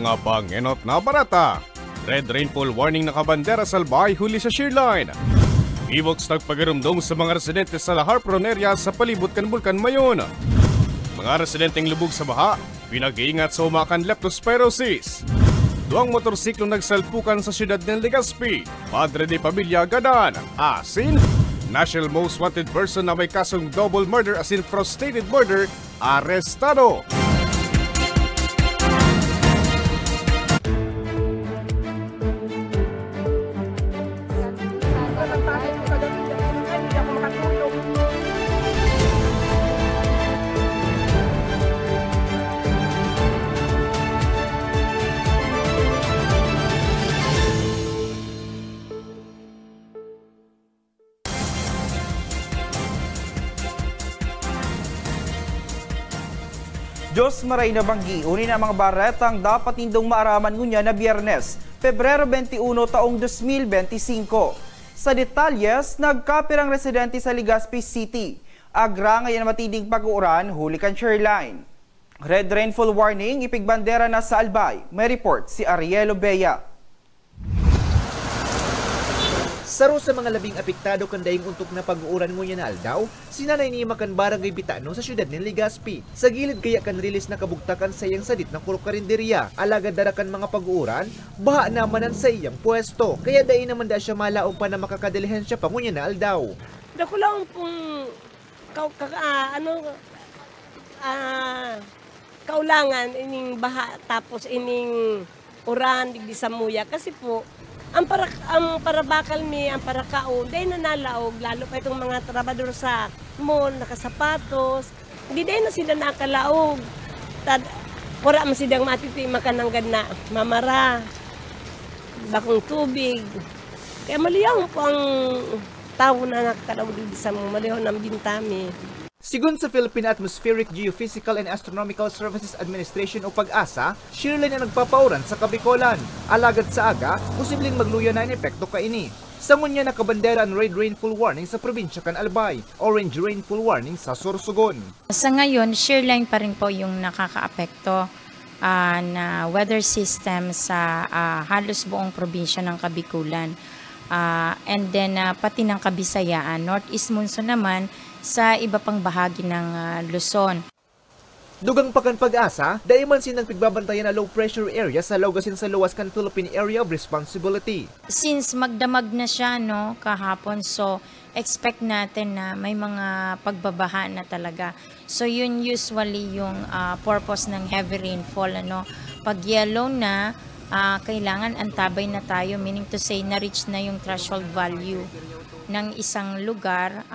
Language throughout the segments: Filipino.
mga pangenot na barata. Red rainfall warning nakabandera sa Albay huli sa shearline. Ivox nagpagirumdong sa mga residente sa Lahar Prone area sa palibot kan Bulkan Mayon. Mga residenteng lubog sa baha, pinag-iingat sa umakan leptospirosis. Duwang motorsiklo nagsalpukan sa siyudad ng Legazpi. Padre de Pamilya Gadan, asin. National Most Wanted person na may kasong double murder as in frustrated murder, arestado. Diyos maray na banggi, uni na mga baretang dapat nindong maaraman ngunya na Biyernes, Pebrero 21 taong 2025. Sa detalyes, nagkapirang residente sa Legazpi City. Agra ngayon matinding pag-uuran, huli kan shoreline. Red rainfall warning, ipigbandera na sa Albay. May report si Ariel Obeya. Saro sa mga labing apektado kan daing untok na pag-uuran ngunya na aldaw, sinanay ni makan barangay Bitano sa siyudad ng Legazpi. Sa gilid kaya kan rilis na kabugtakan sa iyang sadit na karinderya. Alagad darakan mga pag-uuran, baha namanan sa iyang pwesto. Kaya dahin naman da siya malaong pa na makakadilihensya pa ngunya na aldaw. Dako lang pong kaulangan ining baha tapos ining uran digdi sa muya kasi po ang parabakal mi, ang parakao, dahil nanalaog, lalo pa itong mga trabador sa mall, nakasapatos, hindi dahil na sila nakalaog. Wala mo silang matiti, makananggad na mamara, bakong tubig. Kaya maliyaw po ang tao na nakakalaog dito sa mo, maliyaw ng bintami. Sigun sa Philippine Atmospheric, Geophysical and Astronomical Services Administration o PAG-ASA, shearline na nagpapauran sa Kabikolan. Alagad sa aga, posibleng magluya na ang epekto kaini. Sa ngunya nakabandera ang red rainfall warning sa probinsya kan Albay, orange rainfall warning sa Sorsogon. Sa ngayon, shearline pa rin po yung nakakaapekto na weather system sa halos buong probinsya ng Kabikulan. And then pati ng Kabisayaan, northeast monsoon naman sa iba pang bahagi ng Luzon. Dugang pakan Pag-asa, daiman sinang pigbabantayan na low pressure area sa Laugasin sa luwas kan Philippine Area of Responsibility. Since magdamag na siya kahapon, so expect natin na may mga pagbabaha na talaga. So yun usually yung purpose ng heavy rainfall. Pag yellow na, kailangan antabay na tayo, meaning to say na-reach na yung threshold value ng isang lugar.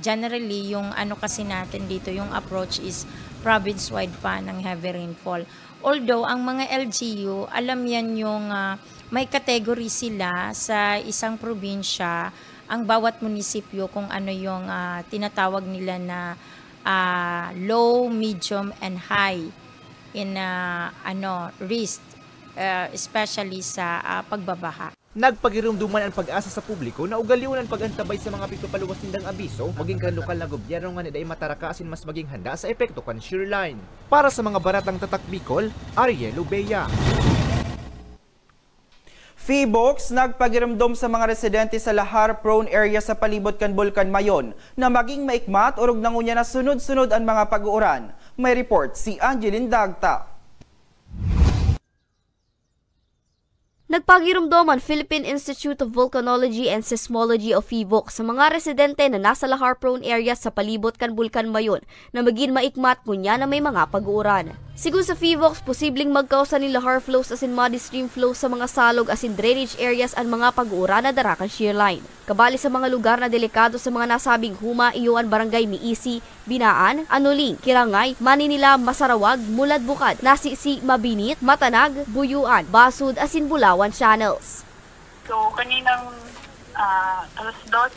Generally, yung kasi natin dito, yung approach is province-wide pa ng heavy rainfall. Although, ang mga LGU, alam yan yung may category sila sa isang probinsya, ang bawat munisipyo kung ano yung tinatawag nila na low, medium, and high in risk, especially sa pagbabaha. Nagpagirumduman ang Pag-asa sa publiko na ugaliwan ang pagantabay sa mga pigpapaluwas nindang abiso, maging kan lokal na gobyerno nga niday matarakasin mas maging handa sa epekto kan shearline. Para sa mga baratang tatak Bicol, Ariel Obeya. Phibox nagpagiramdom sa mga residente sa Lahar Prone area sa palibot kan Bulkan Mayon na maging maikmat urog nangunya na sunod-sunod ang mga pag-uuran. May report si Angeline Dagta. Nagpagirumdom ang Philippine Institute of Volcanology and Seismology o PHIVOLCS sa mga residente na nasa Lahar-prone area sa palibot kan Bulkan Mayon na maging maikmat kunya na may mga pag-uuran. Sigun sa PHIVOLCS, posibleng magkausa ni lahar flows as in muddy stream flows sa mga salog as in drainage areas ang mga pag-uuran na darakan shearline. Kabali sa mga lugar na delikado sa mga nasabing huma, iyoan barangay Miisi, Binaan, Anuling, Kirangay, Maninila, Masarawag, Mulad Bukad, Nasisi, Mabinit, Matanag, Buyuan, Basud, as in Bulawan channels. So kaninang alas 12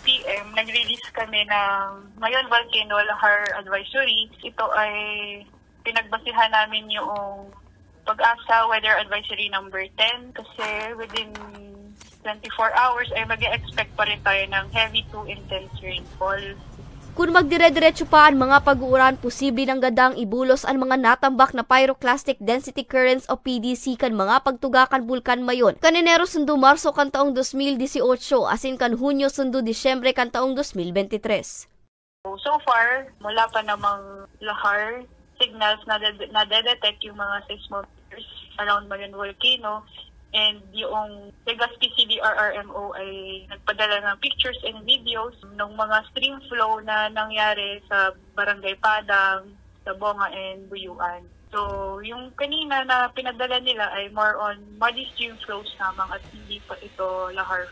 p.m. nag-release kami ng Mayon Volcano Lahar Advisory. Ito ay pinagbasihan namin yung Pag-asa Weather Advisory number 10 kasi within 24 hours ay mag-expect pa rin tayo ng heavy to intense rainfall. Kung magdire-diretso pa ang mga pag-uuran, posible ng gadang ibulos ang mga natambak na pyroclastic density currents o PDC kan mga pagtugakan bulkan mayon. Kan Enero sundo Marso kan taong 2018 asin kan Hunyo sundo Disyembre kan taong 2023. So far, wala pa namang lahar signals na detect yung mga seismometers around Mayon Volcano. And yung Legazpi CDRRMO ay nagpadala ng pictures and videos ng mga stream flow na nangyari sa Barangay Padang, sa Bonga and Buyuan. So yung kanina na pinadala nila ay more on muddy stream flows lamang at hindi pa ito lahar.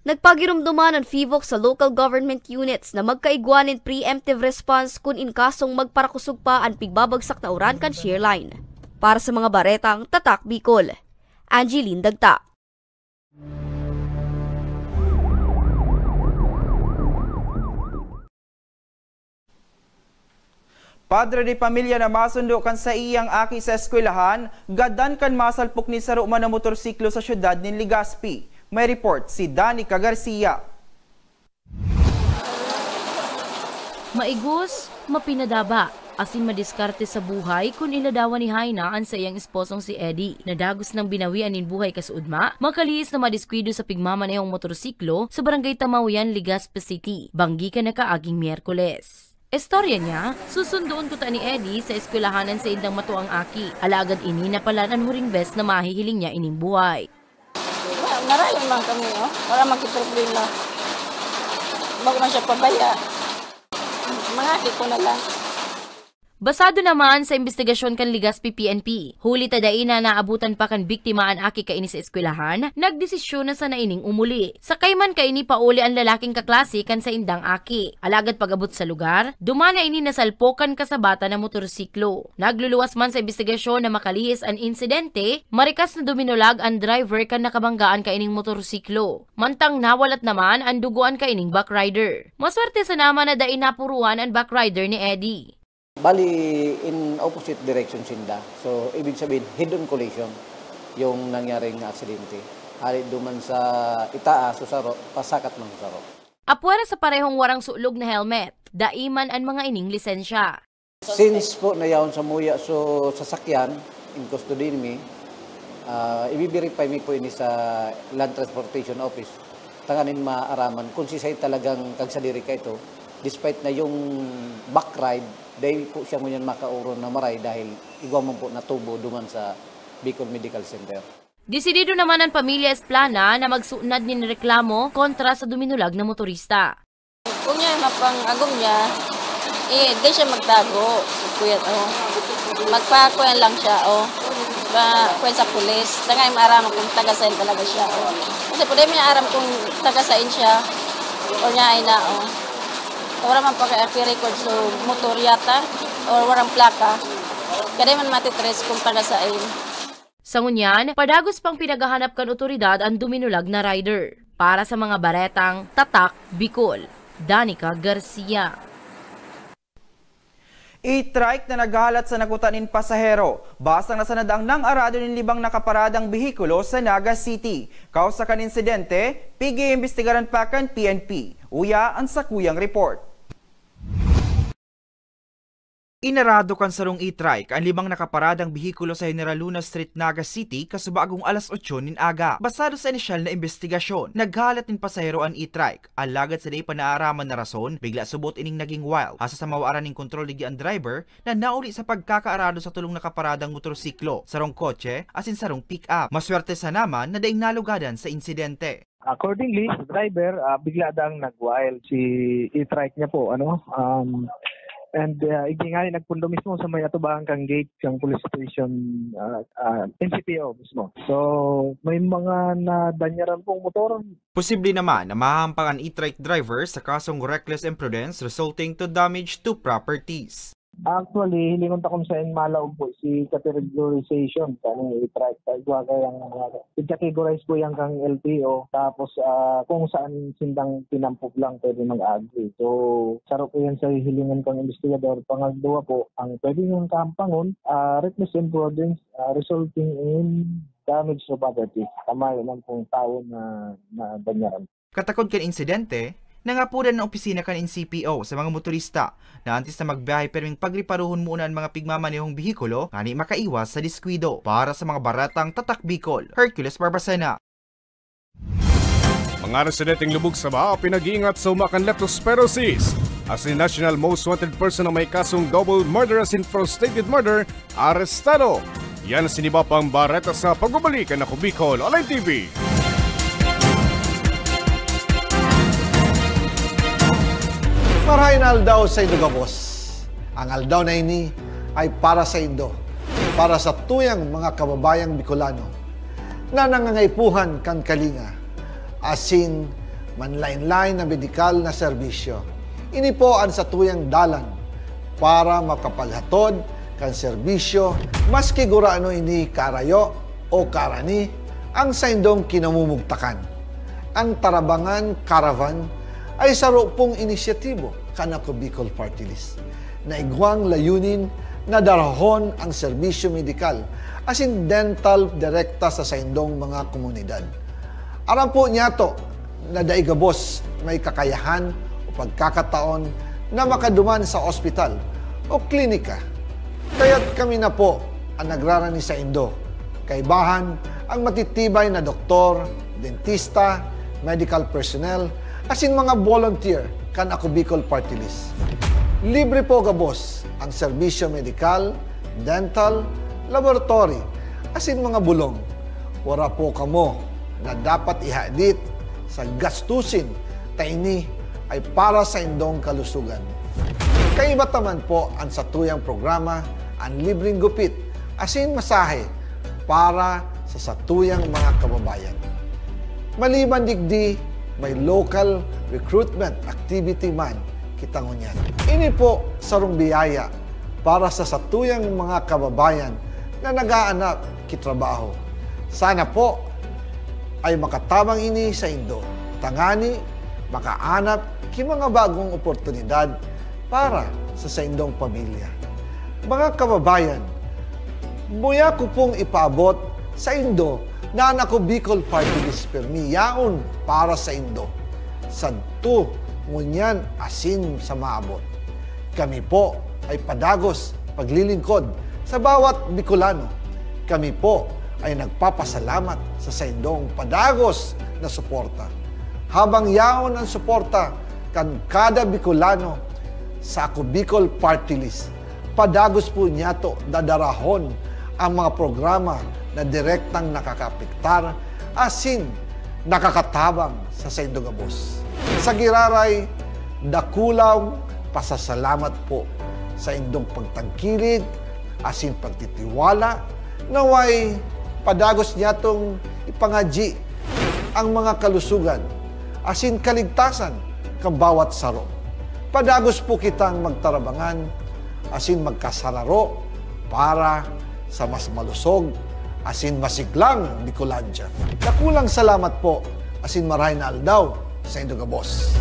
Nagpagirumduman ang FIVOC sa local government units na magkaigwanin preemptive response kung inkasong magparakusog pa ang pigbabagsak na uran kan shear line. Para sa mga baretang Tatak Bicol, Angeline Dagta. Padre de pamilya na masundo kan sa iyang aki sa eskwelahan, gadan kan masalpok ni saro man na motorsiklo sa syudad ni Legazpi. May report si Danica Garcia. Maigos, mapinadaba, asin madiskarte sa buhay kung iladawan ni Haina ang sa iyang esposong si Eddie. Nadagos ng binawian in buhay kasuudma, makaliis na madiskwido sa pigmamanehong motorsiklo sa Barangay Tamawian, Legazpi City. Banggi ka na kaaging Miyerkules. Istorya niya, susundoon ko ta ni Eddie sa eskwelahanan sa indang matuang aki. Alagad ini na pala ang huring bes na mahihiling niya ining buhay. Narayan man kami, wala magkiproblema. Bago na siya pabaya. Mga ko na lang. Basado naman sa investigasyon kan Legazpi PNP, huli tadai na naabutan pa kan biktima ang aki kaini sa eskwelahan, nagdesisyon na sa naining umuli. Sakay man kaini pauli ang lalaking kaklase kan sa indang aki. Alagad pag-abot sa lugar, dumana ini nasalpokan kasabata na motorsiklo. Nagluluwas man sa investigasyon na makalihis ang insidente, marikas na duminulag ang driver kan nakabanggaan kaining motorsiklo. Mantang nawalat naman ang duguan kaining backrider. Maswerte sa naman na dai napuruan ang backrider ni Eddie. Bali, in opposite direction sinda. So, ibig sabihin, head-on collision yung nangyaring aksidente. Halit duman sa itaas, susaro, pasakat ng susaro. Apwera sa parehong warang sulog na helmet, daiman ang mga ining lisensya. Since po nayaon sa muya, so sasakyan, in custody mi, i-verify mi po ini sa Land Transportation Office. Tanganin maaraman kung sisay talagang kagsadiri ka ito, despite na yung backride, dahil po siya ngunyan makauron na maray dahil igwa mo po natubo duman sa Bicol Medical Center. Desidido naman ang pamilya Esplana na magsuunad ni reklamo kontra sa duminulag na motorista. Kung yan mapang-agong niya, di siya magtago. Kuya, magpakuyan lang siya, kuyan sa pulis. Tangay maaraman kung taga-sain talaga siya, Kasi po dahil niya aram kung taga-sain siya, o niya ay na, Wala man pa kaya record so motor yata or warang plaka. Kaya man matitres kung taga-sain. Sa ngunyan, padagos pang pinagahanap kan otoridad ang duminulag na rider. Para sa mga baretang Tatak Bicol, Danica Garcia. I-trike na naghalat sa nakutanin pasahero. Basang nasanadang ng arado ng libang nakaparadang bihikulo sa Naga City. Kausa kan insidente, pigi-imbestigaran pa kan PNP. Uya ang sakuyang report. Inarado kan sarong i-trike ang libang nakaparadang bihikulo sa General Luna Street, Naga City kasubagong alas 8 nin aga. Basado sa inisyal na investigasyon, naghalat nin pasahero ang i-trike. Alagad sa di pa naaaraman na rason, bigla subot ining naging wild. Hasa sa mawaran ning kontrol ligi ang driver na nauli sa pagkakaarado sa tulong nakaparadang motorsiklo, sarong kotse, asin sarong pick-up. Maswerte sa naman na daing nalugadan sa insidente. Accordingly, sa driver, bigla dang nag-wild si i-trike niya po, And igingali nagpundo mismo sa may atubang kang gate ng police station NCPO mismo. So may mga nadanyaran pong motor. Posible naman na mahampang ang e-trike driver sa kasong reckless imprudence resulting to damage to properties. Actually, hilingon ta kung saan malaog po si categorization kanang i-trike. Kaya i-categorize po yung kang LTO tapos kung saan sindang pinampog lang pwede mag-agree. So, saro po yan sa hilingan kang investigador. Pangalawa po, ang pwede yung kampangon, reckless imprudence resulting in damage to property. Tama naman pong tao na danyaran. Katakod kan insidente, Nangapudan ng opisina kan CPO sa mga motorista na antes na magbiyahe perming pagriparuhon muna ang mga pigmamanehong bihikulo nga ni makaiwas sa diskwido. Para sa mga baratang Tatak Bicol, Hercules Barbacena. Mga residenteng lubog sa baha pinag-iingat sa umakan leptospirosis. As the national most wanted person na may kasong double murder as in frustrated murder, arestado. Yan siniba pang Barreta sa pagbabalik ng Ako Bicol Online TV. Marahin aldaw sa Indo Gabos. Ang aldaw na ini ay para sa Indo, para sa tuyang mga kababayang Bicolano na nangangaipuhan kan kalinga, asin manlain-lain na medikal na serbisyo. Ini po ang sa tuyang dalan para makapaghatod kan serbisyo maski guraano ini karayo o karani ang sa Indong kinamumugtakan. Ang Tarabangan Caravan ay saro pong inisyatibo kan Ako Bicol Party List na igwang layunin na darahon ang serbisyo medikal asin dental direkta sa saindong mga komunidad. Aram po niya to na daigabos may kakayahan o pagkakataon na makaduman sa ospital o klinika. Kaya't kami na po ang nagrarani sa Indo. Kaibahan ang matitibay na doktor, dentista, medical personnel, asin mga volunteer kan Ako Bicol Party List. Libre po gabos ang serbisyo medikal, dental, laboratory, asin mga bulong. Wala po kamo na dapat ihadit sa gastusin ta ini ay para sa indong kalusugan. Kaiba taman po ang satuyang programa ang libreng gupit, asin masahe para sa satuyang mga kababayan. Maliban digdi, may local recruitment activity man kita ngunyan. Ini po sarong biyaya para sa satuyang mga kababayan na nag-aanap kitrabaho. Sana po ay makatabang ini sa Indo. Tangani, makaanap ki mga bagong oportunidad para sa Indong pamilya. Mga kababayan, buya ko pong ipaabot sa Indo na ang Ako Bicol Party List permi yaon para sa Indo. Sadto ngunyan asin sa maabot. Kami po ay padagos paglilingkod sa bawat Bicolano. Kami po ay nagpapasalamat sa saindong padagos na suporta. Habang yaon ang suporta kan kada Bicolano sa Ako Bicol Party List, padagos po niya to dadarahon ang mga programa na direktang nakakapiktar asin nakakatabang sa Saindo Gabos. Sa giraray, dakulaw pasasalamat po sa indong pagtangkilig asin pagtitiwala naway padagos niya tong ipangaji ang mga kalusugan asin kaligtasan kang bawat saro. Padagos po kitang magtarabangan asin magkasararo para sa mas malusog asin masiglang Bicolandia. Nakulang salamat po asin maray na aldaw sa Indo Gabos.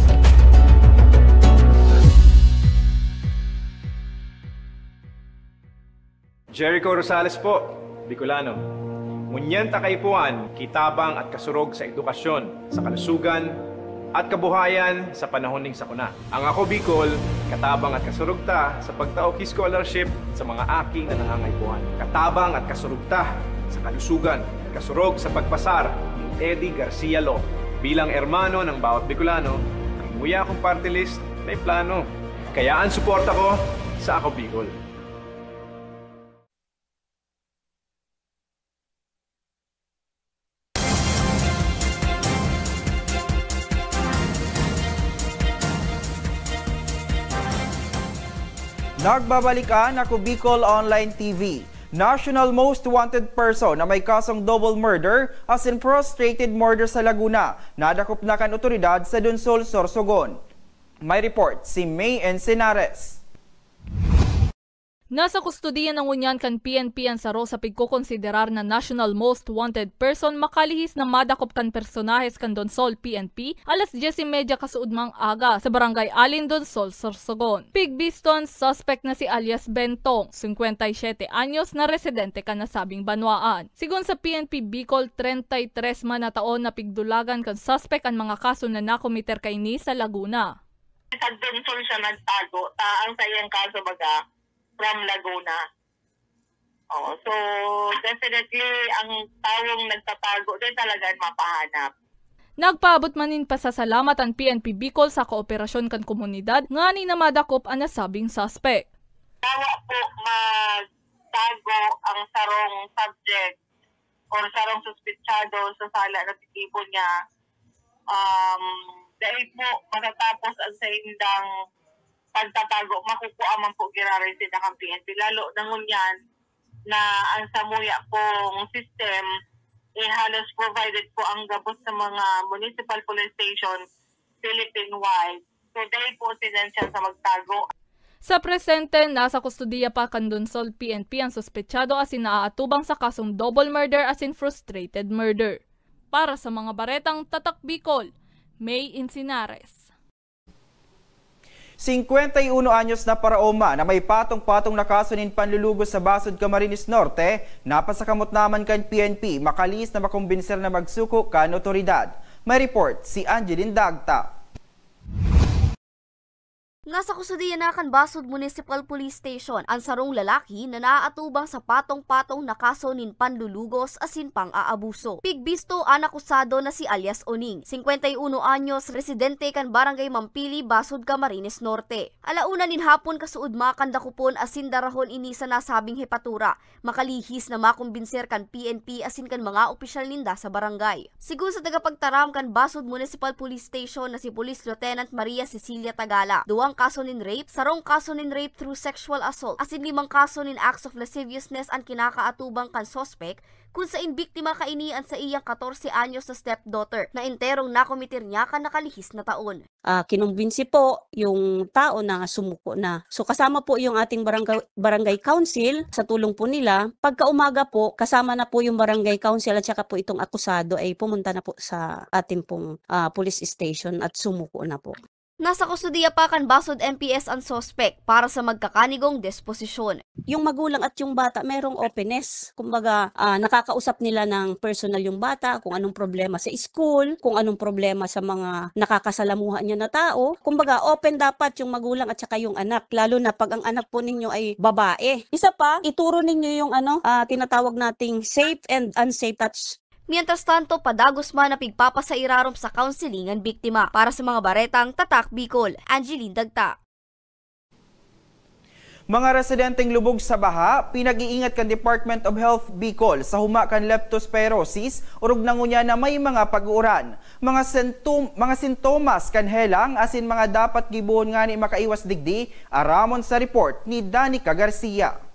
Jericho Rosales po, Bicolano. Ngunyan takaipuan, kitabang at kasurog sa edukasyon, sa kalusugan, at kabuhayan sa panahon ning sakuna. Ang Ako Bicol, katabang at kasurog ta sa pagtaoki scholarship sa mga aking na nangangaipuan. Katabang at kasurog ta sa kalusugan, kasurog sa pagpasar ni Eddie Garcia Lo. Bilang ermano ng bawat Bicolano, ang muya kong party list may plano. Kaya ang suporta ko sa Ako Bicol. Nagbabalikan Ako Bicol Online TV. National Most Wanted Person na may kasong double murder as in frustrated murder sa Laguna. Nadakop na kan otoridad sa Dunsol, Sorsogon. May report si May Encinares. Nasa kustodiya ng unyan kan PNP ang saro sa pagkukonsiderar na national most wanted person makalihis na madakop kan personahes kan Donsol PNP alas 10:30 kasuudmang aga sa barangay Alin Donsol, Sorsogon. Pigbiston suspect na si alias Bentong, 57 anyos na residente kan nasabing banwaan. Sigon sa PNP Bicol, 33 man na taon na pigdulagan kan suspect ang mga kaso na nakomiter kayni sa Laguna. Sa Donsol siya nagtago, ang sayang kaso baga from Laguna. So definitely ang taong nagtatago din talaga mapahanap. Nagpaabot manin pasasalamat ang PNP Bicol sa kooperasyon kan komunidad nga ni na madakop ang nasabing suspect. Tawa po magtago ang sarong subject or sarong suspitsado sa sala na tikibo niya. Dahil po matatapos ang sa indang pagtatago, makukuha man po girarin sila ng PNP. Lalo nangunyan na ang samuya pong system halos provided po ang gabos sa mga municipal police station Philippine-wide. So dahil po sinensya sa magtago. Sa presente, nasa kustodiya pa kan Donsol PNP ang suspetsado asin naaatubang sa kasong double murder asin frustrated murder. Para sa mga baretang Tatak Bicol, May Insinares. 51 anyos na paraoma na may patong-patong na kaso nin panlulugos sa Basud, Camarines Norte, napasakamot naman kan PNP, makalis na makumbinser na magsuko kan otoridad. May report si Angeline Dagta. Nasa kustodiya na kan Basud Municipal Police Station ang sarong lalaki na naaatubang sa patong-patong na kaso nin panlulugos asin pang-aabuso. Pigbisto ang akusado na si alias Oning, 51 anyos, residente kan Barangay Mampili, Basud, Camarines Norte. Alauna nin hapon kasuudma kan dakupon asin darahon ini sa nasabing hepatura, makalihis na makumbinser kan PNP asin kan mga opisyal ninda sa barangay. Sigun sa tagapagtaram kan Basud Municipal Police Station na si Police Lieutenant Maria Cecilia Tagala, duwang kaso nin rape, sarong kaso nin rape through sexual assault, asin 5 kaso nin acts of lasciviousness ang kinakaatubang kan sospek kung sa inbiktima kainian sa iyang 14 anyos na stepdaughter na enterong nakomitir niya kan nakalihis na taon. Kinumbinsi po yung tao na sumuko na. So kasama po yung ating barangay council sa tulong po nila. Pagkaumaga po, kasama na po yung barangay council at saka po itong akusado ay pumunta na po sa ating pong police station at sumuko na po. Nasa kustodiya pa kan Basud MPS ang sospek para sa magkakanigong disposisyon. Yung magulang at yung bata merong openness. Kumbaga, nakakausap nila ng personal yung bata, kung anong problema sa school, kung anong problema sa mga nakakasalamuhan niya na tao. Kumbaga, open dapat yung magulang at saka yung anak, lalo na pag ang anak po ninyo ay babae. Isa pa, ituro ninyo yung tinatawag nating safe and unsafe touch. Mientras tanto, padagos man na pigpapasairarom sa counseling ang biktima. Para sa mga baretang Tatak Bicol, Angeline Dagta. Mga residenteng lubog sa baha, pinag-iingat kan Department of Health Bicol sa huma kan leptospirosis urog nangunya na may mga pag-uuran. Mga sintomas kan helang asin mga dapat gibuhon nga ni makaiwas digdi, aramon sa report ni Danica Garcia.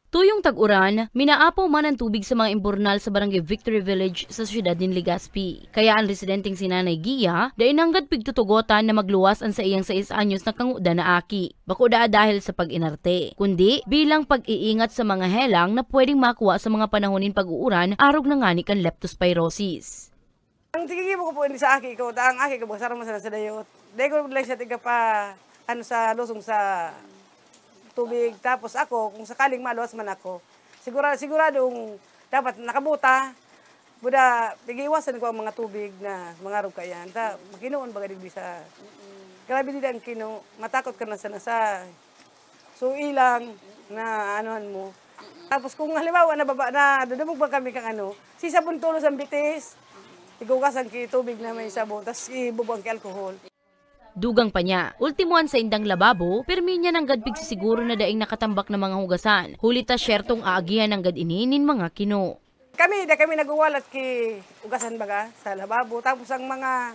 Tuyong tag-uran, minaapaw man ang tubig sa mga imburnal sa Barangay Victory Village sa siyudad ng Legazpi. Kaya ang residenteng si Nanay Gia, dainanggad pigtutugotan na magluwas ang sa iyang 6 anyos na kanguda na aki. Bako dahil sa pag-inarte, kundi bilang pag-iingat sa mga helang na pwedeng makuha sa mga panahonin pag-uuran arog na ngani kan leptospirosis. Ang tigigibo ko po sa aki ko, ang aki ko basara mo sa dayot. Dahil ko lang siya tiga pa sa lusong sa tubig. Tapos ako, kung sakaling maluwas man ako, siguradong dapat nakabuta. Buda, tigiwasan ko ang mga tubig na mga rog kayan. Makinoon baga digdi sa... Grabe din ang kino, matakot ka na sa so ilang na anuhan mo. Tapos kung halimbawa na dudumog ba kami kang sisabon tulos ang bitis, igugas ang tubig na may sabon, tapos ibubang ki alcohol. Dugang pa niya, ultimuan sa indang lababo, permi niya ng gadpig siguro na daing nakatambak na mga hugasan. Hulita syertong aagihan ng gadininin mga kino. Kami naguwalat ki ugasan baga sa lababo. Tapos ang mga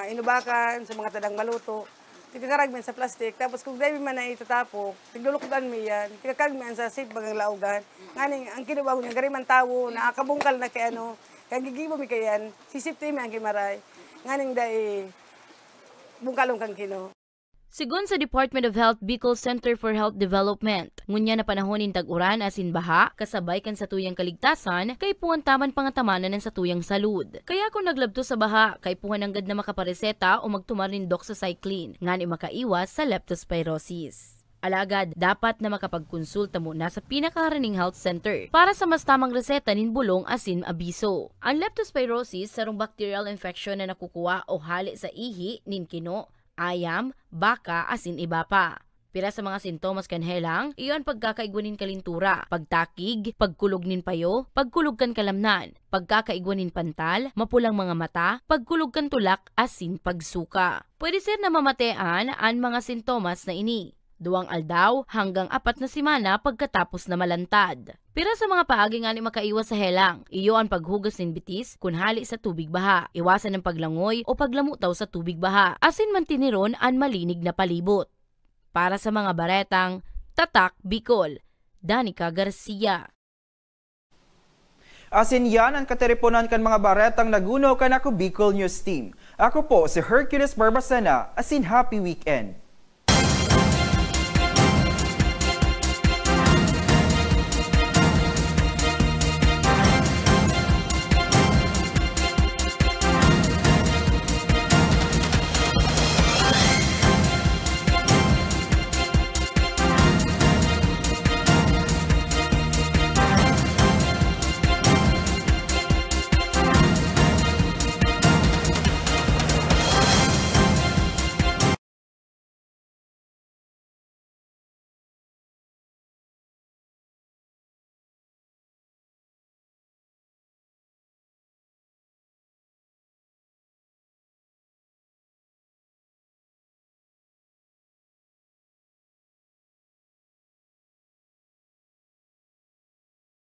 inubakan sa mga tadang maluto, tigkaragmen sa plastic. Tapos kung dahil man na itatapok, tiglulukutan mo yan, tigkaragmen sa safe bagang laugan. Nganing, ang kinubago niya, gariman tawo, nakabungkal na kay kagigibo mi kayan, sisipti mi ang kimaray. Nganing dai bungkalong kang kino. Sigon sa Department of Health Bicol Center for Health Development, ngunya na panahonin tag-uran asin baha, kasabay kan sa tuyang kaligtasan, kay puwan taman pangatamanan ng sa tuyang salud. Kaya kung naglabto sa baha, kay puwan anggad na makapareseta o magtumarin doxycycline, nga ni makaiwas sa leptospirosis. Alagad, dapat na makapagkonsulta muna sa pinakaharaning health center para sa mas tamang reseta nin bulong asin abiso. Ang leptospirosis sarong bacterial infection na nakukuha o hali sa ihi nin kino, ayam, baka, asin iba pa. Pira sa mga sintomas kanhelang, iyon pagkakaigwanin kalintura, pagtakig, pagkulog nin payo, pagkulog kan kalamnan, pagkakaigwanin pantal, mapulang mga mata, pagkulog kan tulak, asin pagsuka. Pwede sir na mamatean ang mga sintomas na ini. 2 aldaw hanggang 4 na semana pagkatapos na malantad. Pira sa mga paagi nga ni makaiwas sa helang, iyo ang paghugas ng bitis kun hali sa tubig baha, iwasan ng paglangoy o paglamutaw sa tubig baha, asin mantiniron ang malinig na palibot. Para sa mga baretang, Tatak Bicol, Danica Garcia. Asin yan ang kateriponan kan mga baretang naguno kan ako Bicol News Team. Ako po si Hercules Barbacena, asin happy weekend.